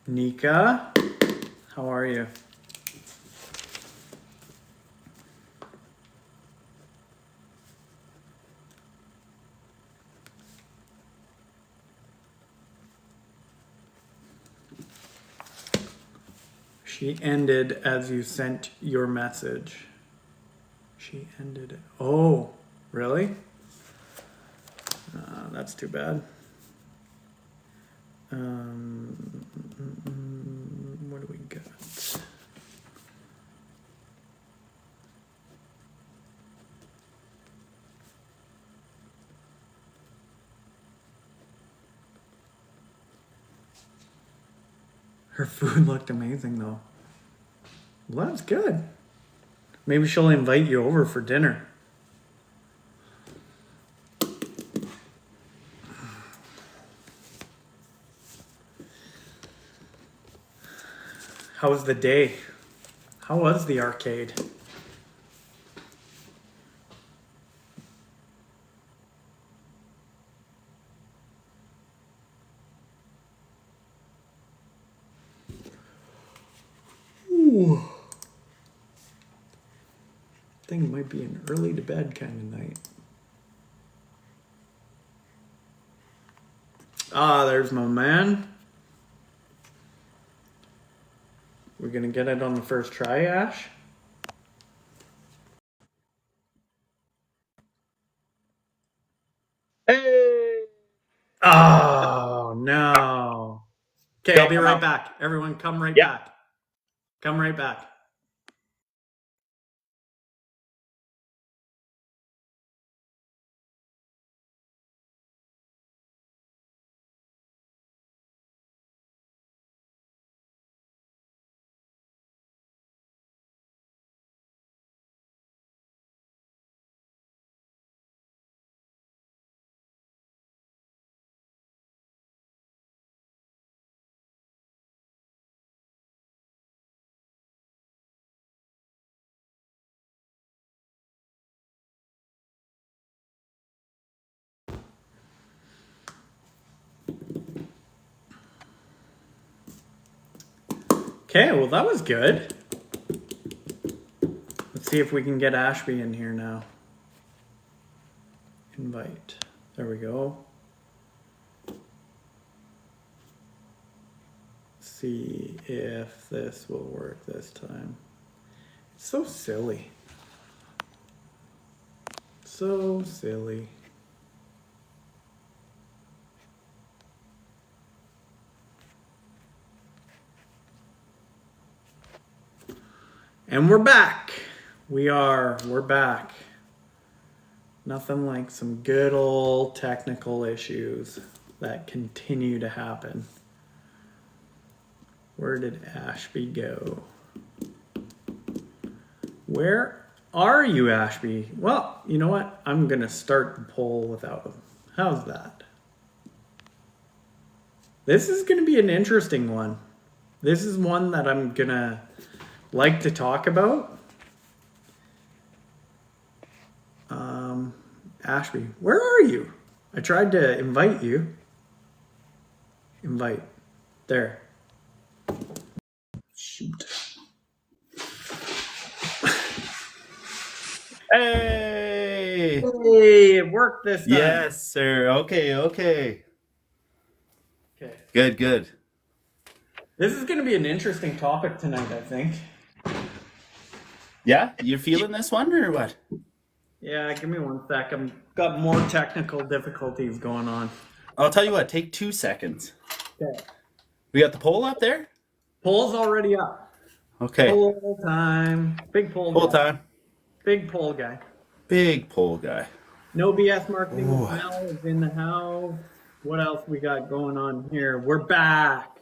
Nika, how are you? She ended as you sent your message. She ended it. Oh, really? That's too bad. What do we got? Her food looked amazing though. Well, that's good. Maybe she'll invite you over for dinner. How was the day? How was the arcade? Ooh. I think it might be an early to bed kind of night. Ah, there's my man. We're gonna get it on the first try, Ash. Hey! Oh no. Okay, I'll be right back. Everyone come right back. Come right back. Okay, well that was good. Let's see if we can get Ashby in here now. Invite. There we go. See if this will work this time. It's so silly. So silly. And we're back. We're back. Nothing like some good old technical issues that continue to happen. Where did Ashby go? Where are you, Ashby? Well, you know what? I'm going to start the poll without him. How's that? This is going to be an interesting one. This is one that I'm going to like to talk about. Ashby, where are you? I tried to invite you. Invite. There. Shoot. Hey! Hey, it worked this time. Yes, sir. Okay. Okay. Good. This is going to be an interesting topic tonight, I think. Yeah? You feeling this one or what? Yeah, give me 1 sec. I've got more technical difficulties going on. I'll tell you what, take 2 seconds. Okay. We got the poll up there? Poll's already up. Okay. Poll time. Big poll Poll guy. time. Big poll guy. Big poll guy. No BS marketing. Ooh. Mel is in the house. What else we got going on here? We're back.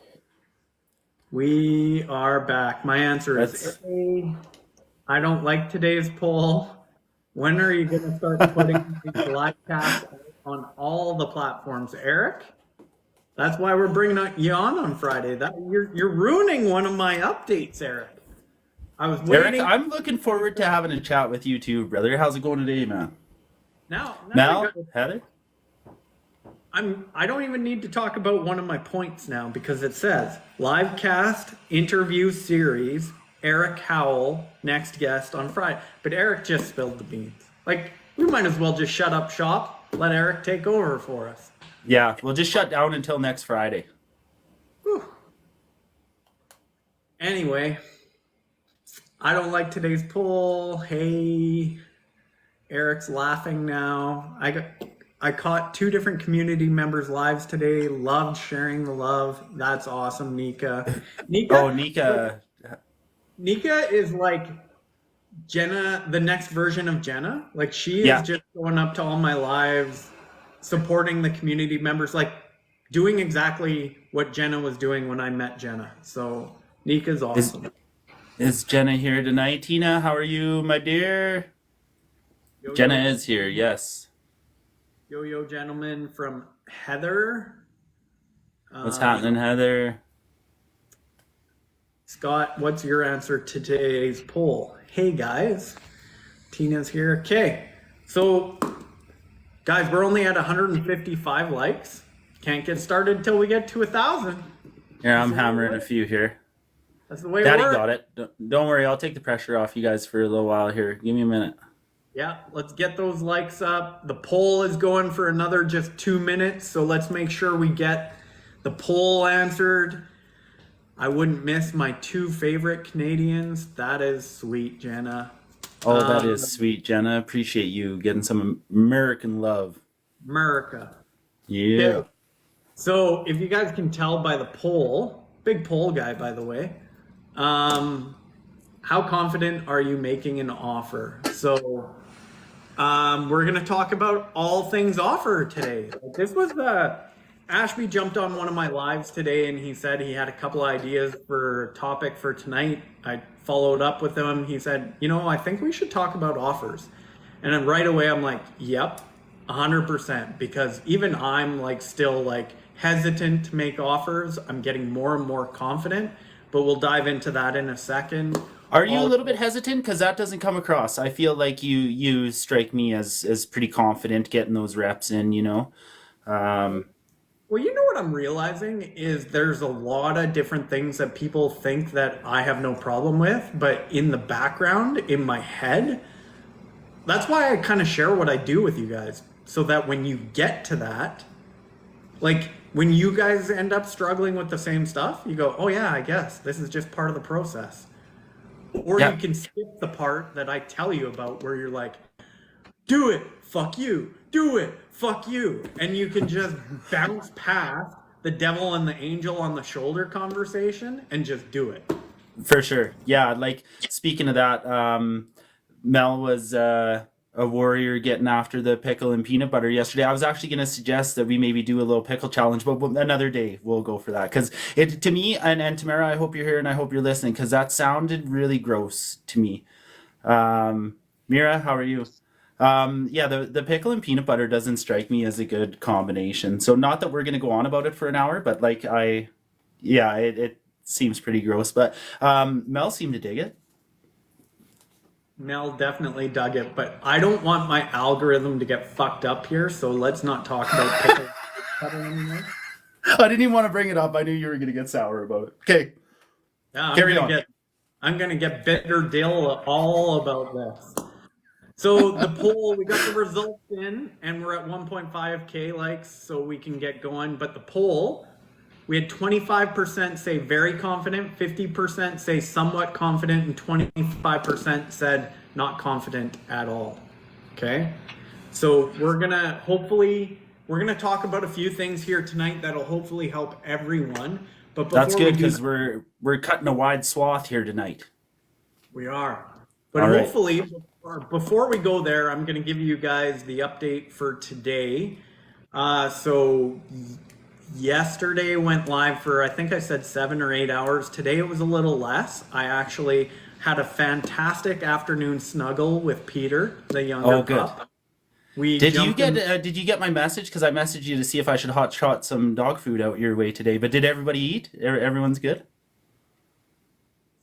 We are back. My answer is A. I don't like today's poll. When are you going to start putting these LIVEcasts on all the platforms, Eric? That's why we're bringing you on Friday. You're ruining one of my updates, Eric. I was waiting. Eric, I'm looking forward to having a chat with you too, brother. How's it going today, man? Now Mel, Heather? I don't even need to talk about one of my points now because it says LIVEcast interview series, Eric Howell, next guest on Friday. But Eric just spilled the beans. Like, we might as well just shut up shop, let Eric take over for us. Yeah, we'll just shut down until next Friday. Whew. Anyway, I don't like today's poll. Hey, Eric's laughing now. I caught 2 different community members' lives today. Loved sharing the love. That's awesome, Nika. Oh, Nika. Nika is like Jenna, the next version of Jenna. Like, she is Yeah. just going up to all my lives, supporting the community members, like doing exactly what Jenna was doing when I met Jenna. So Nika's awesome. Is Jenna here tonight? Tina, how are you, my dear? Yo, Jenna yo, is here, yes. yo, gentlemen from Heather. What's happening, Heather? Scott, what's your answer to today's poll? Hey guys, Tina's here. Okay, so guys, we're only at 155 likes. Can't get started till we get to 1,000. Here, I'm hammering a few here. That's the way Daddy it works. got it. Don't worry, I'll take the pressure off you guys for a little while here. Give me a minute. Yeah, let's get those likes up. The poll is going for another just 2 minutes, so let's make sure we get the poll answered. I wouldn't miss my 2 favorite Canadians. That is sweet, Jenna. Oh, that is sweet, Jenna. Appreciate you getting some American love. America. Yeah. So if you guys can tell by the poll, big poll guy, by the way, how confident are you making an offer? So we're going to talk about all things offer today. This was Ashby jumped on one of my lives today and he said he had a couple ideas for a topic for tonight. I followed up with him. He said, I think we should talk about offers. And then right away I'm like, yep, 100%, because even I'm like still like hesitant to make offers. I'm getting more and more confident, but we'll dive into that in a second. Are you a little bit hesitant? Because that doesn't come across. I feel like you strike me as pretty confident getting those reps in, Well, you know what I'm realizing is there's a lot of different things that people think that I have no problem with, but in the background, in my head, that's why I kind of share what I do with you guys, so that when you get to that, like when you guys end up struggling with the same stuff, you go, oh yeah, I guess this is just part of the process. Or Yeah. you can skip the part that I tell you about where you're like, do it, fuck you, do it, fuck you. And you can just bounce past the devil and the angel on the shoulder conversation and just do it. For sure. Yeah, like speaking of that, Mel was a warrior getting after the pickle and peanut butter yesterday. I was actually going to suggest that we maybe do a little pickle challenge, but another day we'll go for that. Because it, to me, and Tamara, I hope you're here and I hope you're listening, because that sounded really gross to me. Mira, how are you? Yeah, the pickle and peanut butter doesn't strike me as a good combination. So not that we're going to go on about it for an hour, but like it seems pretty gross. But Mel seemed to dig it. Mel definitely dug it, but I don't want my algorithm to get fucked up here, so let's not talk about pickle butter anymore. I didn't even want to bring it up. I knew you were going to get sour about it. Okay, Yeah, carry on. I'm gonna get bitter dill all about this. So the poll, we got the results in, and we're at 1.5K likes, so we can get going. But the poll, we had 25% say very confident, 50% say somewhat confident, and 25% said not confident at all. Okay? So we're gonna talk about a few things here tonight that'll hopefully help everyone. But before That's good we do because we're cutting a wide swath here tonight. We are. But All right. hopefully, before we go there, I'm going to give you guys the update for today. So yesterday went live for, I think I said 7 or 8 hours. Today it was a little less. I actually had a fantastic afternoon snuggle with Peter, the younger Oh, good. pup. We Did you jumped get in- did you get my message? Because I messaged you to see if I should hot shot some dog food out your way today. But did everybody eat? Everyone's good?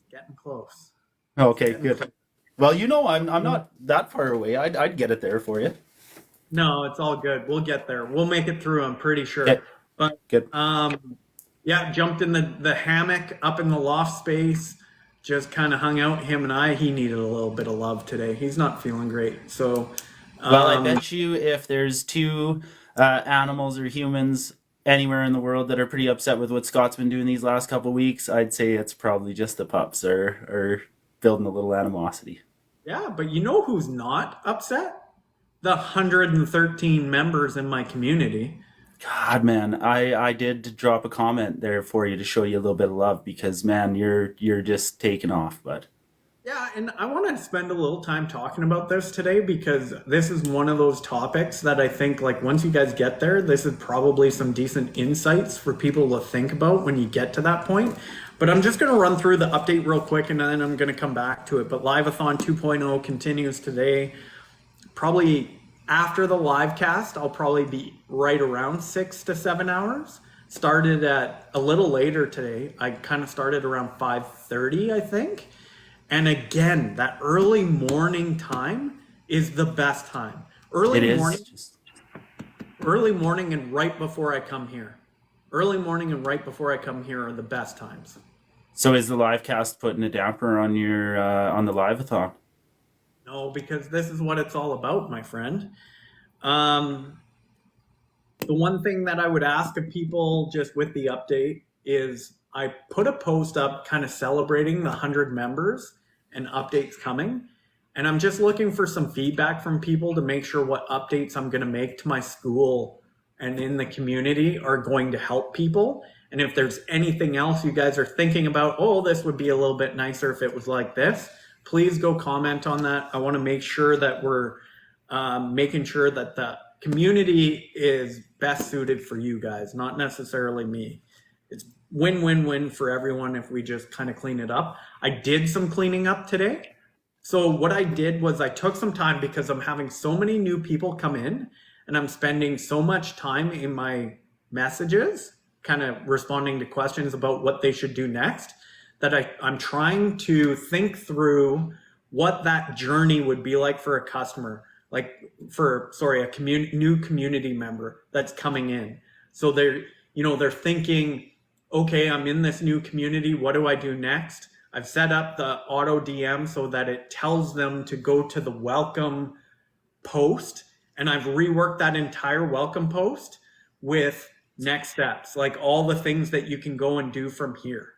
Getting close. Okay, good. Well, I'm not that far away. I'd get it there for you. No, it's all good. We'll get there. We'll make it through, I'm pretty Okay, sure. But good. yeah, jumped in the hammock up in the loft space, just kind of hung out. Him and I, he needed a little bit of love today. He's not feeling great. So, Well, I um, bet you if there's two animals or humans anywhere in the world that are pretty upset with what Scott's been doing these last couple weeks, I'd say it's probably just the pups are building a little animosity. yeah, but you know who's not upset? The 113 members in my community. God, man, I did drop a comment there for you to show you a little bit of love because man, you're just taking off, but Yeah, and I want to spend a little time talking about this today because this is one of those topics that I think, like, once you guys get there, this is probably some decent insights for people to think about when you get to that point. But I'm just going to run through the update real quick and then I'm going to come back to it. But Liveathon 2.0 continues today. Probably after the live cast, I'll probably be right around 6 to 7 hours. Started at a little later today. I kind of started around 5:30, I think. And again, that early morning time is the best time. it is just Early morning and right before I come here. Early morning and right before I come here are the best times. so is the live cast putting a damper on your on the liveathon? No, because this is what it's all about, my friend. Um, the one thing that I would ask of people just with the update is I put a post up kind of celebrating the 100 members and updates coming. And I'm just looking for some feedback from people to make sure what updates I'm going to make to my school and in the community are going to help people. And if there's anything else you guys are thinking about, oh, this would be a little bit nicer if it was like this, please go comment on that. I want to make sure that we're making sure that the community is best suited for you guys, not necessarily me. It's win-win-win for everyone if we just kind of clean it up. I did some cleaning up today. So what I did was I took some time because I'm having so many new people come in and I'm spending so much time in my messages, kind of responding to questions about what they should do next, that I'm trying to think through what that journey would be like for a customer, like for, sorry, a new community member that's coming in. So they're thinking, okay, I'm in this new community. What do I do next? I've set up the auto DM so that it tells them to go to the welcome post. And I've reworked that entire welcome post with next steps, like all the things that you can go and do from here.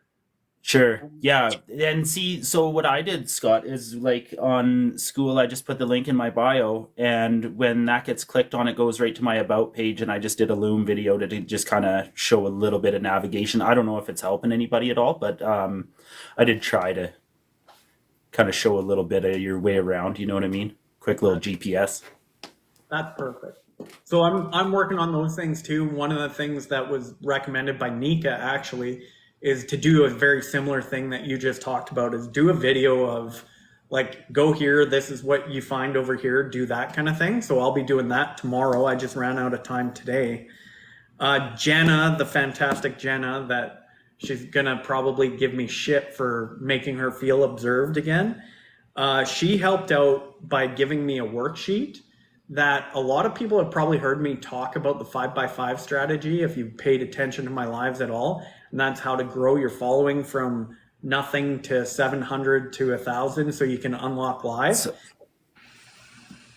Sure. Yeah. And see, so what I did, Scott, is like on school, I just put the link in my bio, and when that gets clicked on, it goes right to my about page. And I just did a Loom video to just kind of show a little bit of navigation. I don't know if it's helping anybody at all, but I did try to kind of show a little bit of your way around. You know what I mean? Quick little GPS. That's perfect. So I'm working on those things too. One of the things that was recommended by Nika actually is to do a very similar thing that you just talked about, is do a video of like, go here, this is what you find over here, do that kind of thing. So I'll be doing that tomorrow. I just ran out of time today. Jenna, the fantastic Jenna, that she's gonna probably give me shit for making her feel observed again. She helped out by giving me a worksheet that a lot of people have probably heard me talk about, the 5x5 strategy, if you paid attention to my lives at all. And that's how to grow your following from nothing to 700 to 1,000 so you can unlock live. So,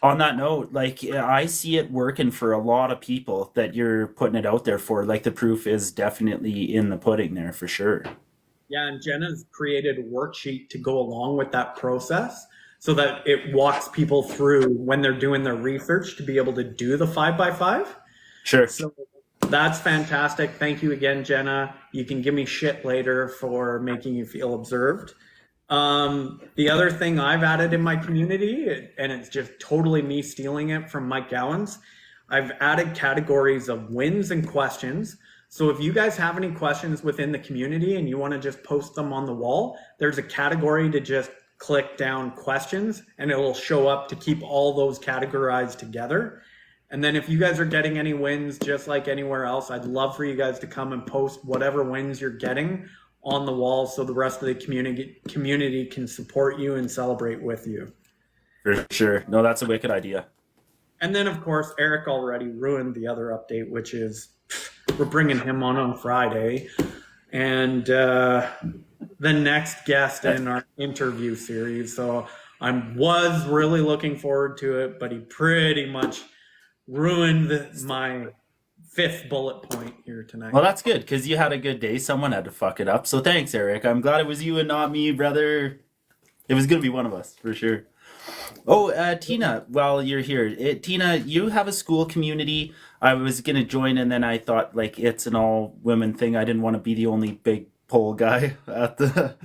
on that note, like I see it working for a lot of people that you're putting it out there for. Like the proof is definitely in the pudding there for sure. Yeah, and Jenna's created a worksheet to go along with that process so that it walks people through when they're doing their research to be able to do the 5x5. Sure. So that's fantastic. Thank you again, Jenna. You can give me shit later for making you feel observed. The other thing I've added in my community, and it's just totally me stealing it from Mike Gowans, I've added categories of wins and questions. So if you guys have any questions within the community and you want to just post them on the wall, there's a category to just click down questions and it will show up to keep all those categorized together. And then if you guys are getting any wins, just like anywhere else, I'd love for you guys to come and post whatever wins you're getting on the wall so the rest of the community can support you and celebrate with you. For sure. No, that's a wicked idea. And then, of course, Eric already ruined the other update, which is we're bringing him on Friday. And the next guest in our interview series. So I was really looking forward to it, but he pretty much ruined my fifth bullet point here tonight. Well, that's good because you had a good day. Someone had to fuck it up. So thanks, Eric. I'm glad it was you and not me, brother. It was going to be one of us for sure. Oh, Tina, while you're here, Tina, you have a school community. I was gonna join, and then I thought like it's an all women thing. I didn't want to be the only big pole guy at the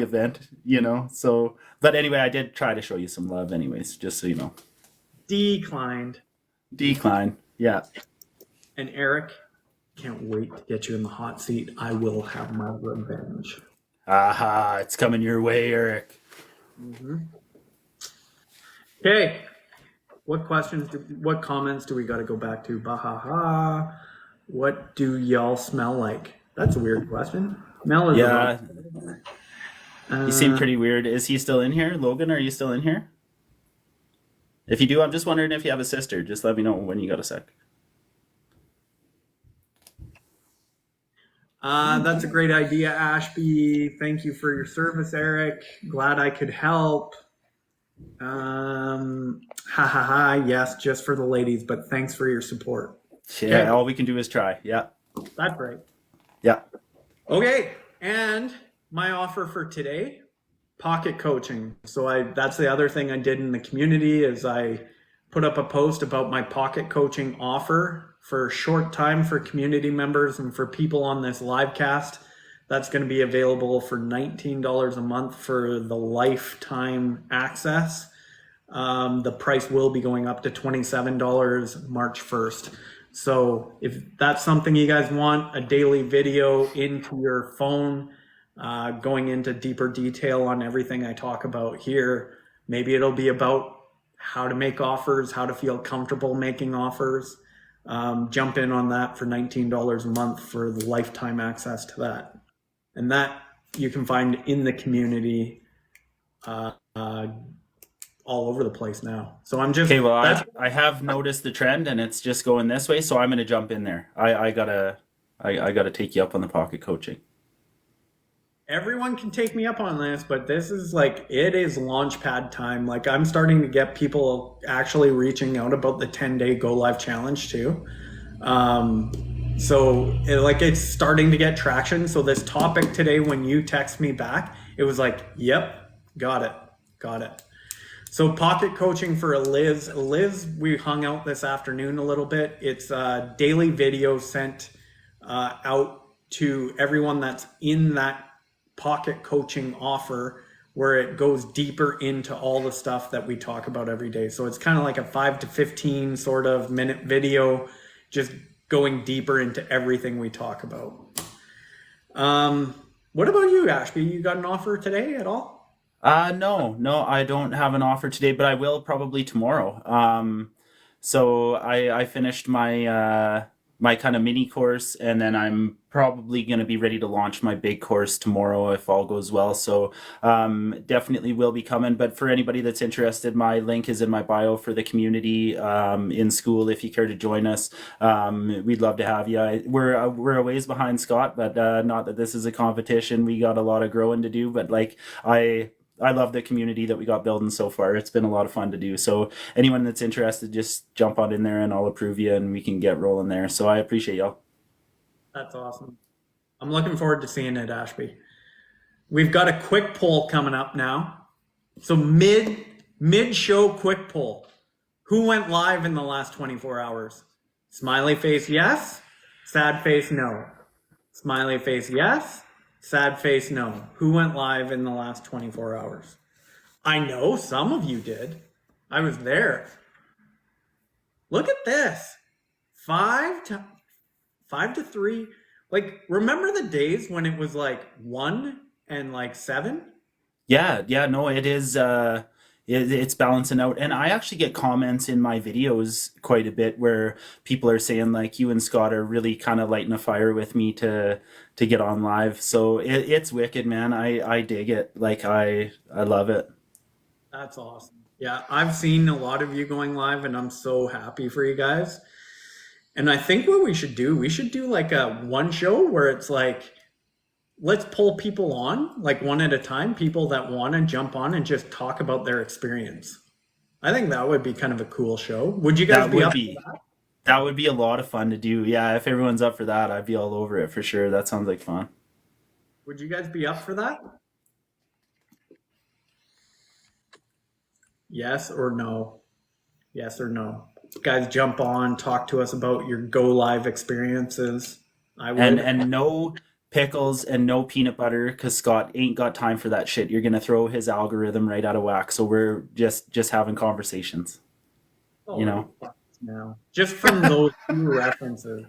event, you know. So, but anyway, I did try to show you some love, anyways, just so you know. Declined. Yeah. And Eric, can't wait to get you in the hot seat. I will have my revenge. Aha! It's coming your way, Eric. Mm-hmm. Okay, what comments do we got to go back to? Bahaha. What do y'all smell like? That's a weird question. Mel is You seem pretty weird. Is he still in here? Logan, are you still in here? If you do, I'm just wondering if you have a sister. Just let me know when you got a sec. That's a great idea, Ashby. Thank you for your service, Eric. Glad I could help. Yes, just for the ladies, but thanks for your support. Yeah, okay. All we can do is try. Yeah. That's right. Yeah. Okay, and my offer for today, pocket coaching. So that's the other thing I did in the community is I put up a post about my pocket coaching offer for a short time for community members and for people on this LIVEcast. That's going to be available for $19 a month for the lifetime access. The price will be going up to $27 March 1st. So if that's something you guys want, a daily video into your phone, going into deeper detail on everything I talk about here, maybe it'll be about how to make offers, how to feel comfortable making offers. Jump in on that for $19 a month for the lifetime access to that. And that you can find in the community all over the place now. So I'm just... Okay, well, I have noticed the trend and it's just going this way, so I'm going to jump in there. I gotta take you up on the pocket coaching. Everyone can take me up on this, but this is like, it is launchpad time. Like I'm starting to get people actually reaching out about the 10-day Go Live challenge too. So it's starting to get traction. So this topic today, when you text me back, it was like, yep, got it. So pocket coaching for Liz. Liz, we hung out this afternoon a little bit. It's a daily video sent out to everyone that's in that pocket coaching offer where it goes deeper into all the stuff that we talk about every day. So it's kind of like a 5 to 15 sort of minute video, just going deeper into everything we talk about. What about you, Ashby? You got an offer today at all? No, I don't have an offer today, but I will probably tomorrow. So I finished my my kind of mini course, and then I'm probably going to be ready to launch my big course tomorrow if all goes well. So definitely will be coming. But for anybody that's interested, my link is in my bio for the community in school. If you care to join us, we'd love to have you. We're a ways behind Scott, but not that this is a competition. We got a lot of growing to do, but like I love the community that we got building so far. It's been a lot of fun to do. So anyone that's interested, just jump on in there and I'll approve you and we can get rolling there. So I appreciate y'all. That's awesome. I'm looking forward to seeing it, Ashby. We've got a quick poll coming up now. So mid-show quick poll. Who went live in the last 24 hours? Smiley face, yes. Sad face, no. Smiley face, yes. Sad face, no. Who went live in the last 24 hours? I know some of you did. I was there. Look at this. 5 to 3. Like, remember the days when it was like 1 and like 7? Yeah, no, it is. It's balancing out, and I actually get comments in my videos quite a bit where people are saying like, you and Scott are really kind of lighting a fire with me to get on live. So it's wicked, man. I dig it. Like I love it. That's awesome. Yeah, I've seen a lot of you going live, and I'm so happy for you guys. And I think what we should do like a one show where it's like, let's pull people on, like one at a time, people that want to jump on and just talk about their experience. I think that would be kind of a cool show. Would you guys That be would up? be that would be a lot of fun to do. Yeah, if everyone's up for that, I'd be all over it for sure. That sounds like fun. Would you guys be up for that? Yes or no? Yes or no? Guys, jump on, talk to us about your go live experiences. I And would. and no pickles and no peanut butter because Scott ain't got time for that shit. You're gonna throw his algorithm right out of whack. So we're just having conversations. You Holy know. fuck now. Just from those two references.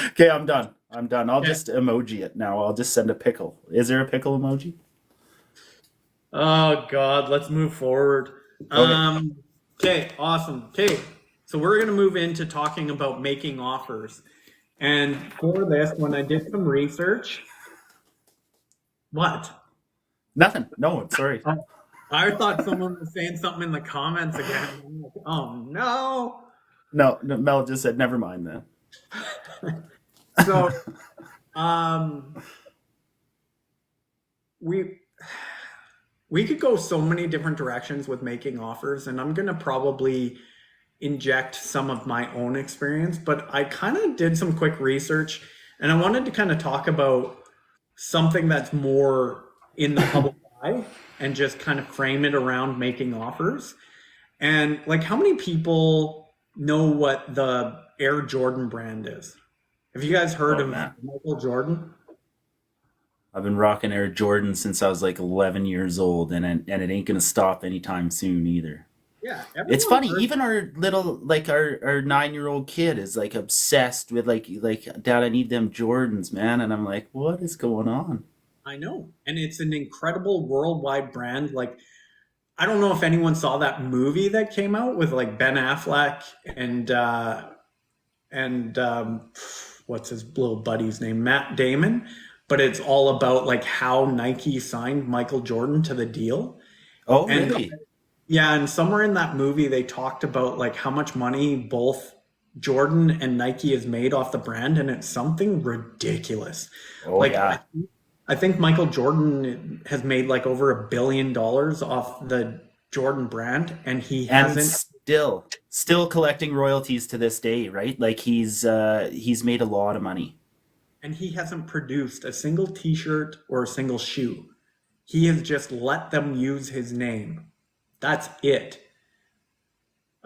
Okay, I'm done. I'm done. I'll Yeah. just emoji it now. I'll just send a pickle. Is there a pickle emoji? Oh God, let's move forward. Okay. Okay, awesome. Okay, so we're gonna move into talking about making offers. And for this, when I did some research, what? Nothing. No, sorry. I I thought someone was saying something in the comments again. I'm like, oh no. No, no, Mel just said never mind then. So um we we could go so many different directions with making offers, and I'm gonna probably inject some of my own experience, but I kind of did some quick research and I wanted to kind of talk about something that's more in the public eye and just kind of frame it around making offers. And like, how many people know what the Air Jordan brand is? Have you guys heard Oh of man. Michael Jordan? I've been rocking Air Jordan since I was like 11 years old, and it ain't gonna stop anytime soon either. Yeah, It's everyone's funny, heard. even our little like our 9-year-old kid is like obsessed with like Dad, I need them Jordans, man, and I'm like, what is going on? I know. And it's an incredible worldwide brand. Like, I don't know if anyone saw that movie that came out with like Ben Affleck and what's his little buddy's name, Matt Damon, but it's all about like how Nike signed Michael Jordan to the deal. Oh, And really? yeah, and somewhere in that movie they talked about like how much money both Jordan and Nike has made off the brand, and it's something ridiculous. Oh Like yeah. I think Michael Jordan has made like over $1 billion off the Jordan brand, and he And hasn't still collecting royalties to this day, right? Like he's made a lot of money. and he hasn't produced a single t-shirt or a single shoe. He has just let them use his name. That's it.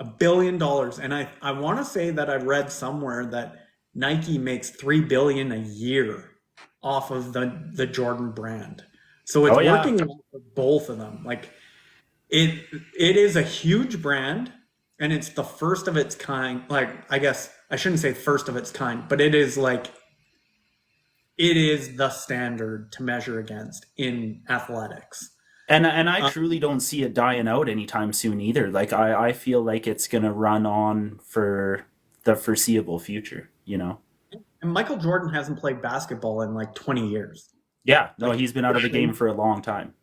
$1 billion. And I want to say that I read somewhere that Nike makes 3 billion a year off of the Jordan brand. So it's Oh yeah. working for both of them. Like it is a huge brand, and it's the first of its kind. Like, I guess I shouldn't say first of its kind, but it is like it is the standard to measure against in athletics. And I Uh, truly don't see it dying out anytime soon either. Like I feel like it's gonna run on for the foreseeable future, you know? and Michael Jordan hasn't played basketball in like 20 years. Yeah, no, Like, he's been out of the game for a long time.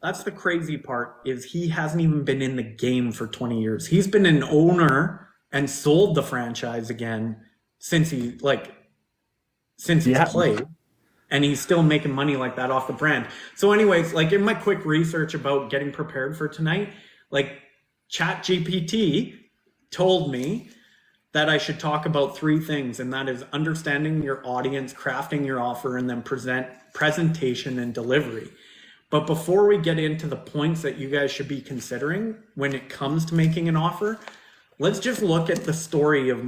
that's the crazy part is he hasn't even been in the game for 20 years. He's been an owner and sold the franchise again since since he's Yeah. played, and he's still making money like that off the brand. So anyways, like in my quick research about getting prepared for tonight, like Chat GPT told me that I should talk about three things, and that is understanding your audience, crafting your offer, and then presentation and delivery. But before we get into the points that you guys should be considering when it comes to making an offer, let's just look at the story of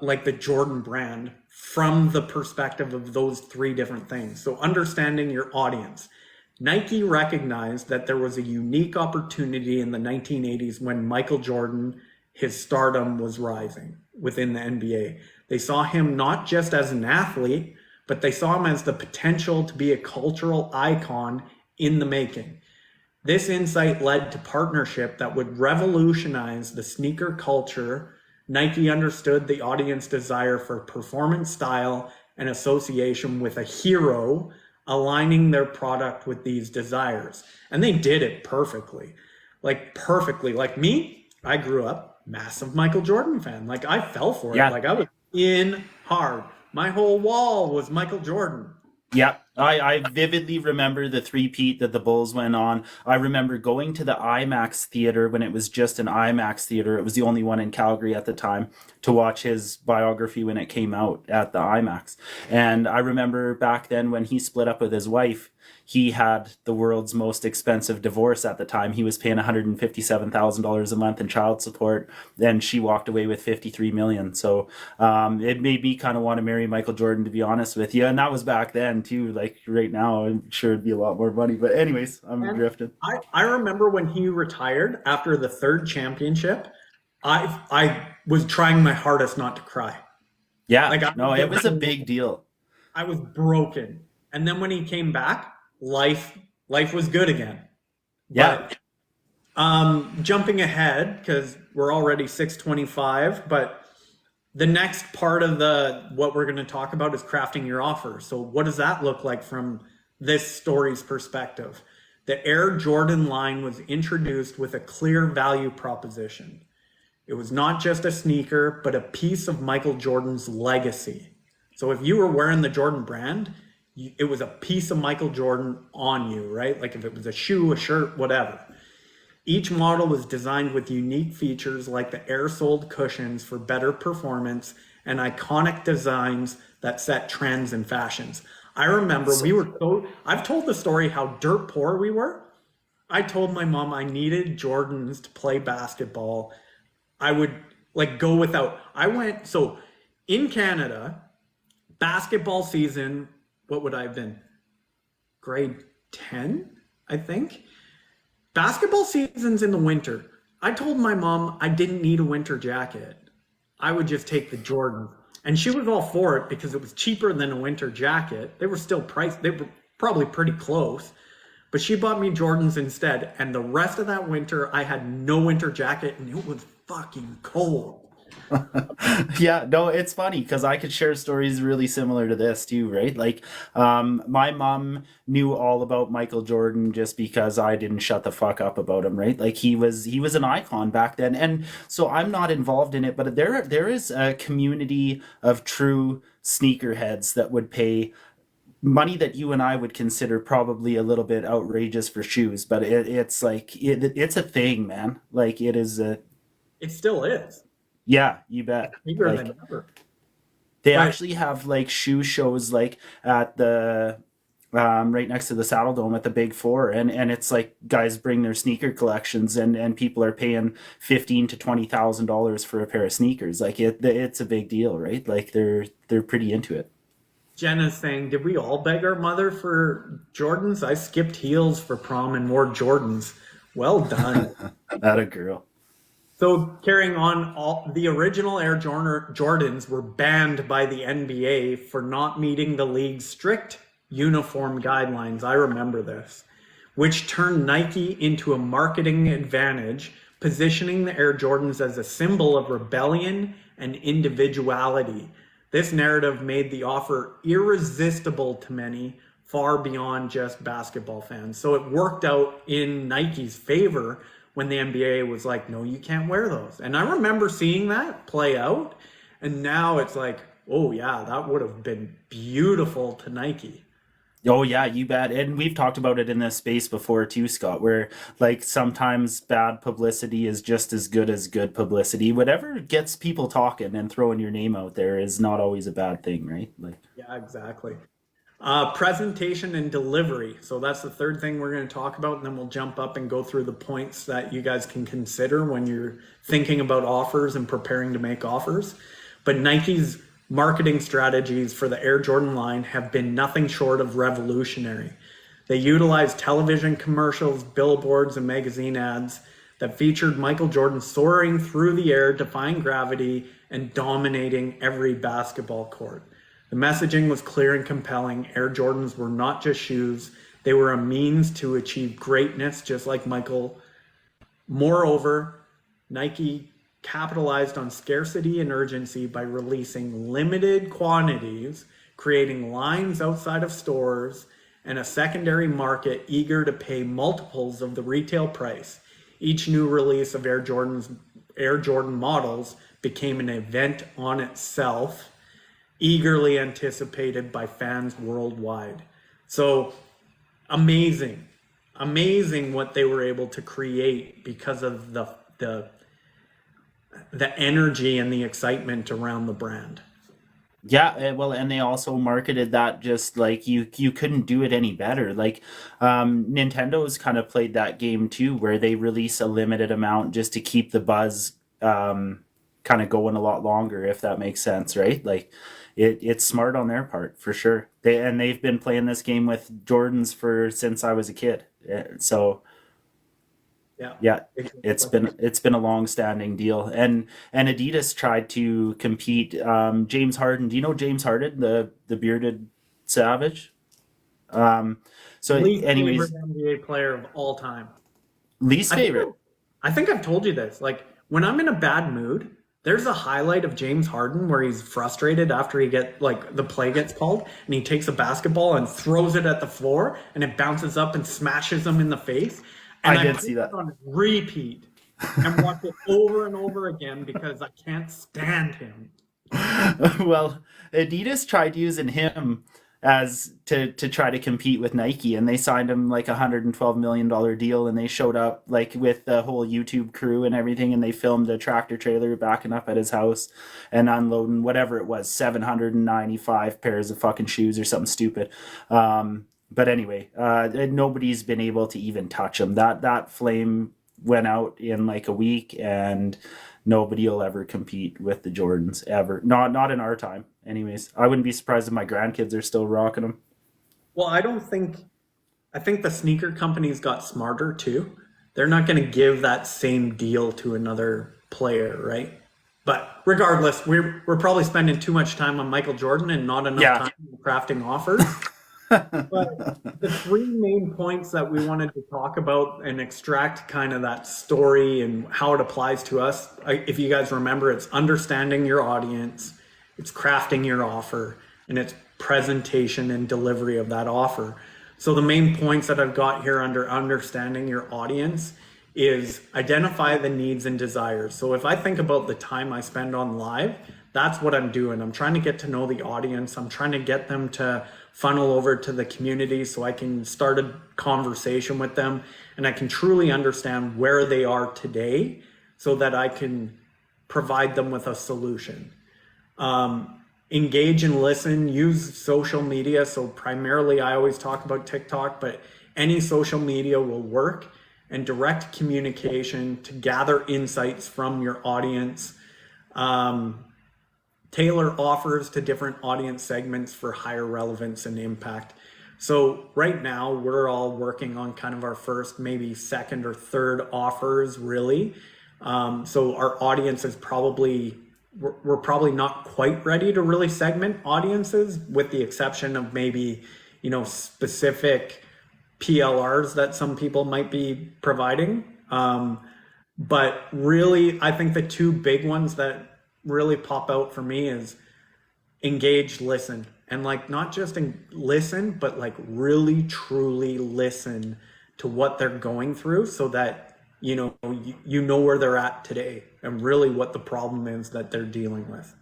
like the Jordan brand from the perspective of those three different things. So understanding your audience. Nike recognized that there was a unique opportunity in the 1980s when Michael Jordan, his stardom was rising within the NBA. They saw him not just as an athlete, but they saw him as the potential to be a cultural icon in the making. This insight led to partnership that would revolutionize the sneaker culture. Nike understood the audience desire for performance style and association with a hero, aligning their product with these desires. And they did it perfectly. like perfectly. Like me, I grew up massive Michael Jordan fan. Like I fell for it. Yeah. Like I was in hard. My whole wall was Michael Jordan. Yeah, I vividly remember the three-peat that the Bulls went on. I remember going to the IMAX theater when it was just an IMAX theater. It was the only one in Calgary at the time to watch his biography when it came out at the IMAX. And I remember back then when he split up with his wife, he had the world's most expensive divorce at the time. He was paying $157,000 a month in child support, and she walked away with 53 million. So it made me kind of want to marry Michael Jordan, to be honest with you. And that was back then too. Like right now, I'm sure it'd be a lot more money. But anyways, I'm drifting. I remember when he retired after the third championship, I was trying my hardest not to cry. Yeah, Like no, it was a big deal. I was broken. And then when he came back, life was good again. Yeah. But jumping ahead, because we're already 6:25, but the next part of what we're going to talk about is crafting your offer. So what does that look like from this story's perspective? The Air Jordan line was introduced with a clear value proposition. It was not just a sneaker, but a piece of Michael Jordan's legacy. So if you were wearing the Jordan brand, it was a piece of Michael Jordan on you, right? Like if it was a shoe, a shirt, whatever. Each model was designed with unique features like the air-soled cushions for better performance and iconic designs that set trends and fashions. I remember I've told the story how dirt poor we were. I told my mom I needed Jordans to play basketball. I would like go without. So in Canada, basketball season, what would I have been? Grade 10, I think. Basketball season's in the winter. I told my mom I didn't need a winter jacket. I would just take the Jordan. And she was all for it because it was cheaper than a winter jacket. They were still priced. They were probably pretty close. But she bought me Jordans instead. And the rest of that winter, I had no winter jacket and it was fucking cold. Yeah, no, it's funny because I could share stories really similar to this too, right? Like, my mom knew all about Michael Jordan just because I didn't shut the fuck up about him, right? Like he was an icon back then, and so I'm not involved in it, but there is a community of true sneakerheads that would pay money that you and I would consider probably a little bit outrageous for shoes, but it's like it's a thing, man. Like it is a. It still is. Yeah, you bet. Bigger Like, than ever. they Right. actually have like shoe shows like at the right next to the Saddle Dome at the Big Four, and it's like guys bring their sneaker collections, and people are paying $15,000 to $20,000 for a pair of sneakers. Like it's a big deal, right? Like they're pretty into it. Jenna's saying, did we all beg our mother for Jordans? I skipped heels for prom and wore Jordans. Well done. That a girl. So carrying on, all the original Air Jordans were banned by the NBA for not meeting the league's strict uniform guidelines. I remember this, which turned Nike into a marketing advantage, positioning the Air Jordans as a symbol of rebellion and individuality. This narrative made the offer irresistible to many, far beyond just basketball fans. So it worked out in Nike's favor when the NBA was like, no, you can't wear those. And I remember seeing that play out. And now it's like, oh, yeah, that would have been beautiful to Nike. Oh yeah, you bet. And we've talked about it in this space before too, Scott, where like sometimes bad publicity is just as good publicity. Whatever gets people talking and throwing your name out there is not always a bad thing, right? Like Yeah, exactly. Presentation and delivery. So that's the third thing we're going to talk about. And then we'll jump up and go through the points that you guys can consider when you're thinking about offers and preparing to make offers. But Nike's marketing strategies for the Air Jordan line have been nothing short of revolutionary. They utilize television commercials, billboards, and magazine ads that featured Michael Jordan soaring through the air, defying gravity, and dominating every basketball court. The messaging was clear and compelling. Air Jordans were not just shoes, they were a means to achieve greatness, just like Michael. Moreover, Nike capitalized on scarcity and urgency by releasing limited quantities, creating lines outside of stores, and a secondary market eager to pay multiples of the retail price. Each new release of Air Jordan models became an event on itself, eagerly anticipated by fans worldwide. So amazing, amazing what they were able to create because of the energy and the excitement around the brand. Yeah, well, and they also marketed that just like you couldn't do it any better. Like Nintendo's kind of played that game too, where they release a limited amount just to keep the buzz kind of going a lot longer, if that makes sense, right? Like it's smart on their part for sure. They've been playing this game with Jordans for since I was a kid. So Yeah. yeah, it's been a long standing deal, and Adidas tried to compete. James Harden, do you know James Harden, the bearded savage? Um, so, Least favorite anyways, NBA player of all time. least I think favorite. I think I've told you this. Like when I'm in a bad mood, there's a highlight of James Harden where he's frustrated after he get like the play gets called and he takes a basketball and throws it at the floor and it bounces up and smashes him in the face. And I I did put see it that. on repeat and watch it over and over again because I can't stand him. Well, Adidas tried using him as to try to compete with Nike, and they signed him like $112 million deal, and they showed up like with the whole YouTube crew and everything, and they filmed a tractor trailer backing up at his house and unloading whatever it was, 795 pairs of fucking shoes or something stupid. But anyway, nobody's been able to even touch him. That flame went out in like a week, and nobody will ever compete with the Jordans ever. Not in our time. Anyways, I wouldn't be surprised if my grandkids are still rocking them. Well, I think the sneaker companies got smarter too. They're not going to give that same deal to another player, right? But regardless, we're probably spending too much time on Michael Jordan and not enough Yeah, time crafting offers. But the three main points that we wanted to talk about and extract kind of that story and how it applies to us, if you guys remember, it's understanding your audience, it's crafting your offer, and it's presentation and delivery of that offer. So the main points that I've got here under understanding your audience is identify the needs and desires. So if I think about the time I spend on live, that's what I'm doing. I'm trying to get to know the audience. I'm trying to get them to funnel over to the community so I can start a conversation with them and I can truly understand where they are today so that I can provide them with a solution. Engage and listen, use social media. So primarily I always talk about TikTok, but any social media will work, and direct communication to gather insights from your audience. Tailor offers to different audience segments for higher relevance and impact. So right now we're all working on kind of our first, maybe second or third offers really. So our audience is probably, we're probably not quite ready to really segment audiences with the exception of maybe, specific PLRs that some people might be providing. But really, I think the two big ones that really pop out for me is engage, listen, and like not just listen, but like really truly listen to what they're going through, so that you know where they're at today and really what the problem is that they're dealing with.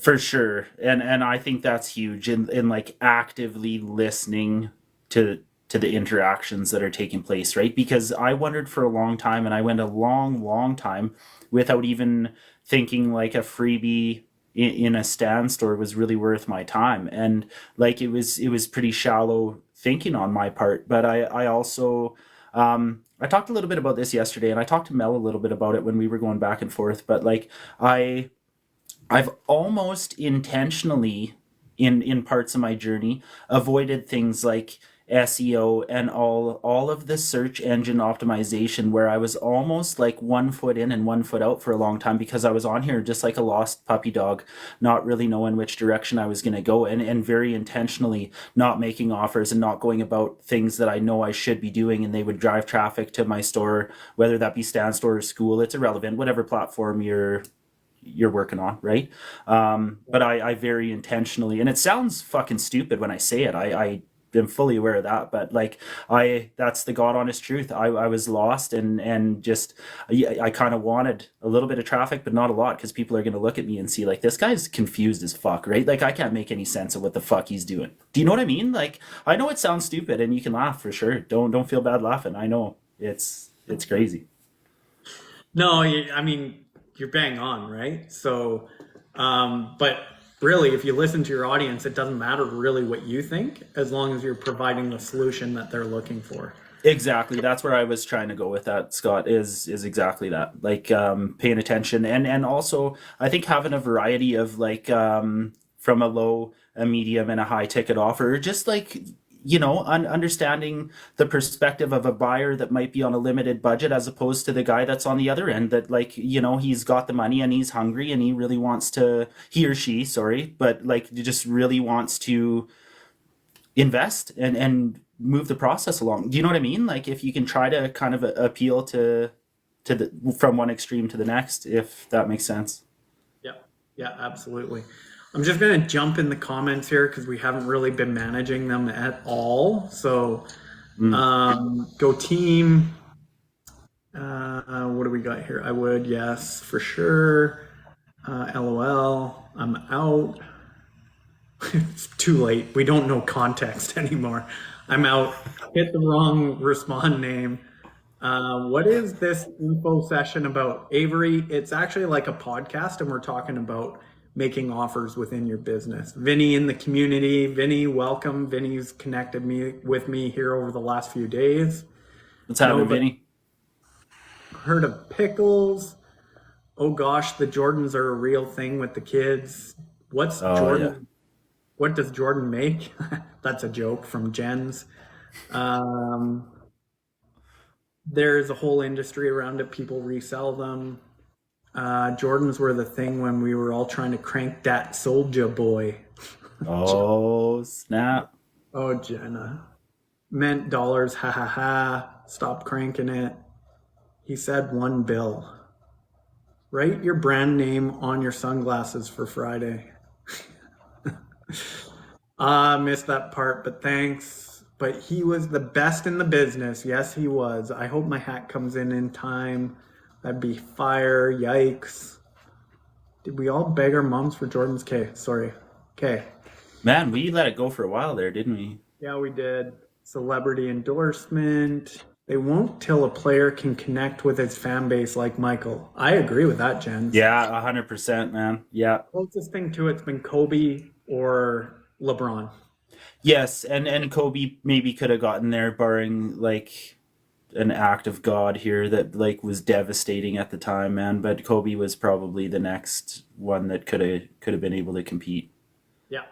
for sure. And I think that's huge in like actively listening to the interactions that are taking place, right? Because I wondered for a long time, and I went a long time without even thinking like a freebie in a stand store was really worth my time. And like it was pretty shallow thinking on my part. But I also I talked a little bit about this yesterday, and I talked to Mel a little bit about it when we were going back and forth. But like I've almost intentionally in parts of my journey avoided things like SEO and all of the search engine optimization, where I was almost like 1 foot in and 1 foot out for a long time because I was on here just like a lost puppy dog, not really knowing which direction I was going to go, and very intentionally not making offers and not going about things that I know I should be doing, and they would drive traffic to my store, whether that be stand store or school. It's irrelevant, whatever platform you're working on, right? But I very intentionally, and it sounds fucking stupid when I say it. am fully aware of that. But like that's the God honest truth. I was lost and just I kind of wanted a little bit of traffic, but not a lot, because people are going to look at me and see like, this guy's confused as fuck, right? Like I can't make any sense of what the fuck he's doing. Do you know what I mean? Like I know it sounds stupid, and you can laugh for sure. Don't feel bad laughing. I know it's crazy. No, I mean, you're bang on, right? So, but really, if you listen to your audience, it doesn't matter really what you think, as long as you're providing the solution that they're looking for. Exactly. That's where I was trying to go with that, Scott, is exactly that. Like paying attention, and also I think having a variety of like from a low, a medium, and a high ticket offer, just like understanding the perspective of a buyer that might be on a limited budget, as opposed to the guy that's on the other end, that like he's got the money and he's hungry and he really wants to, he or she, sorry, but like just really wants to invest and move the process along. Do you know what I mean? Like if you can try to kind of appeal to the from one extreme to the next, if that makes sense. Yeah, yeah, absolutely. I'm just going to jump in the comments here because we haven't really been managing them at all. So go team. What do we got here? I would, yes, for sure. LOL, I'm out. It's too late. We don't know context anymore. I'm out. Hit the wrong respond name. What is this info session about? Avery, it's actually like a podcast, and we're talking about making offers within your business. Vinny in the community. Vinny, welcome. Vinny's connected with me here over the last few days. What's happening, Vinny? Heard of pickles. Oh gosh, the Jordans are a real thing with the kids. What's Jordan? Yeah. What does Jordan make? That's a joke from Jen's. There's a whole industry around it. People resell them. Jordans were the thing when we were all trying to crank that Soulja Boy. Oh, snap. Oh, Jenna. Meant dollars, ha ha ha. Stop cranking it. He said $1 bill. Write your brand name on your sunglasses for Friday. I missed that part, but thanks. But he was the best in the business. Yes, he was. I hope my hat comes in time. That'd be fire. Yikes. Did we all beg our moms for Jordan's? Sorry. Okay. Man, we let it go for a while there, didn't we? Yeah, we did. Celebrity endorsement. They won't till a player can connect with his fan base like Michael. I agree with that, Jen. Yeah, 100%, man. Yeah. Closest thing to it's been Kobe or LeBron. Yes, and Kobe maybe could have gotten there, barring like an act of God here that like was devastating at the time, man. But Kobe was probably the next one that could have been able to compete. Yeah.